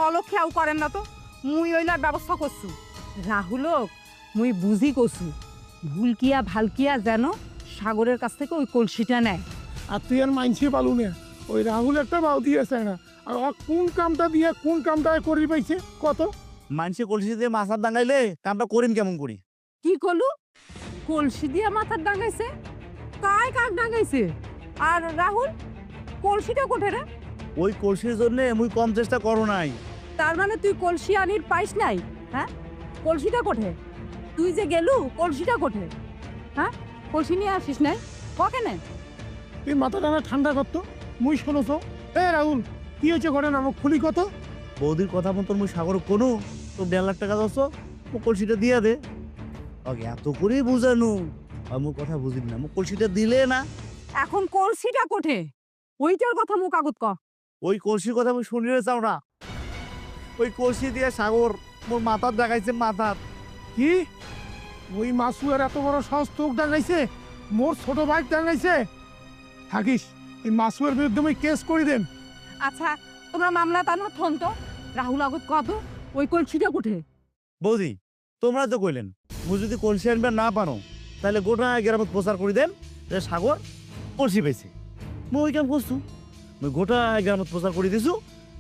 অলক্ষেও করেন না তো মুই ওইলার ব্যবস্থা করছু রাহুলক মুই বুঝি করছু ভুলকিয়া ভালকিয়া যেন সাগরের কাছ থেকে ওই কলসিটা নেয়। আর তুই আর মাইনছি পালু না ওই রাহুল একটা বাউ দিয়েছে না আর কোন কামটা দিয়ে কোন কামটা করি পাইছে কত মানুষে কলসি দিয়ে মাছার ডাঙাইলে কামটা করিম কেমন করি? কি করলু? কলসি দিয়ে মাথার ডাঙাইছে? কায় কাক ডাঙাইছে? আর রাহুল কলসিটা কোঠে রে? ওই কলসির জন্য মুই কম চেষ্টা করো নাই। তার মানে তুই কলসি আনির পাইস নাই? হ্যাঁ, কলসিটা কোঠে? তুই যে গেলু কলসিটা কোঠে? হ্যাঁ, কলসি নিয়ে আসিস নাই কেনে? তুই মাথা টানা ঠান্ডা করতো মুই শোনোছো। এ রাহুল কি হয়েছে ঘটনা আমাকে খুলি কত? বৌদির কথা মতন মুই সাগর কোনো তো 1.5 লাখ টাকা দছ ও কলসিটা দিয়া দে। ওকে এত করেই বুঝানু আমার কথা বুঝিন না, মুখ কলসিটা দিলে না। এখন কলসিটা কোঠে? ওইটার কথা মুখ আগত ক। ওই কলসির কথা আমি শুনিয়ে চাও না। ওই কলসি দিয়ে সাগর মোর মাথার দেখাইছে মাথার। কি ওই মাসুয়ার এত বড় সাহস তোক ডাঙাইছে? মোর ছোট ভাই ডাঙাইছে? থাকিস এই মাসুয়ার বিরুদ্ধে আমি কেস করে দেন। আচ্ছা তোমরা মামলা টানো থন তো। রাহুল আগত কত ওই কলসিটা কোঠে? বৌদি তোমরা তো কইলেন মুই যদি কলসি আনবে না পারো তাহলে গোটা গ্রামত প্রচার করে দেন যে সাগর কলসি পাইছে। মুই ওই কাম করছু, মুই গোটা গ্রামত প্রচার করে দিছু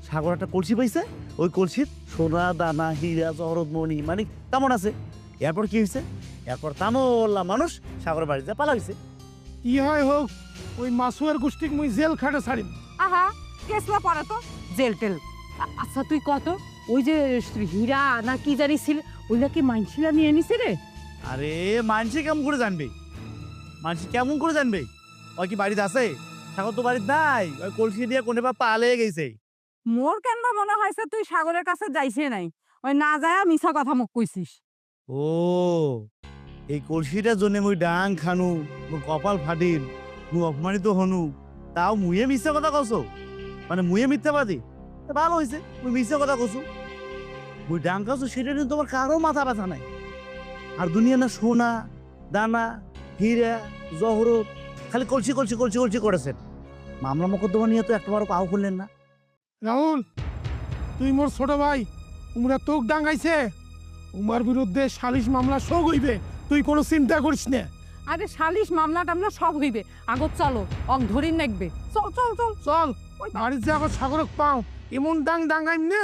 সাগর একটা কলসি পাইছে। ওই কলসির সোনা দানা হীরা জহরত মণি মানে তেমন আছে। এরপর কি হয়েছে? এরপর তামলা মানুষ সাগরের বাড়িতে পালা হয়েছে। কি হয় হোক ওই মাসুয়ার গোষ্ঠীকে মুই জেল খাটে ছাড়িম। আহা কেসলা পড়া তো জেল টেল। আচ্ছা তুই কত ওই যে হীরা না কি জানিছিল ওইটা কি মাইনছিলা নিয়ে নিছে রে? আরে মানসি কেমন করে জানবে? মানসি কেমন করে জানবে? ওই কি বাড়িতে আছে? সাগর তো বাড়িতে নাই, ওই কলসি দিয়ে কোনে বা পালে গেছে। মোর কেন মনে হয়েছে তুই সাগরের কাছে যাইছে নাই, ওই না যায় মিছা কথা মুখ কইছিস। ও এই কলসিটার জন্য মুই ডাং খানু, মুই কপাল ফাটিল, মুই অপমানিত হনু, তাও মুয়ে মিথ্যা কথা কছো? মানে মুয়ে মিথ্যাবাদী? ভালো হয়েছে মুই মিথ্যা কথা কছু। মুই ডাং খাচ্ছ সেটা নিয়ে তোমার কারো মাথা ব্যথা নাই। আর দুনিয়া না সোনা দানা হীরা জহরত খালি কলসি কলসি কলসি কলসি করেছেন। মামলা মোকদ্দমা নিয়ে তো একটাবারও পাও করলেন না। রাহুল তুই মোর ছোট ভাই, উমরা তোক ডাঙাইছে, উমার বিরুদ্ধে সালিশ মামলা সব হইবে, তুই কোনো চিন্তা করিস না। আরে সালিশ মামলা টামলা সব হইবে, আগত চলো অক ধরিন নাকবে। চল চল চল চল বাড়ির যে আগত সাগরক পাও এমন ডাং ডাঙাইম না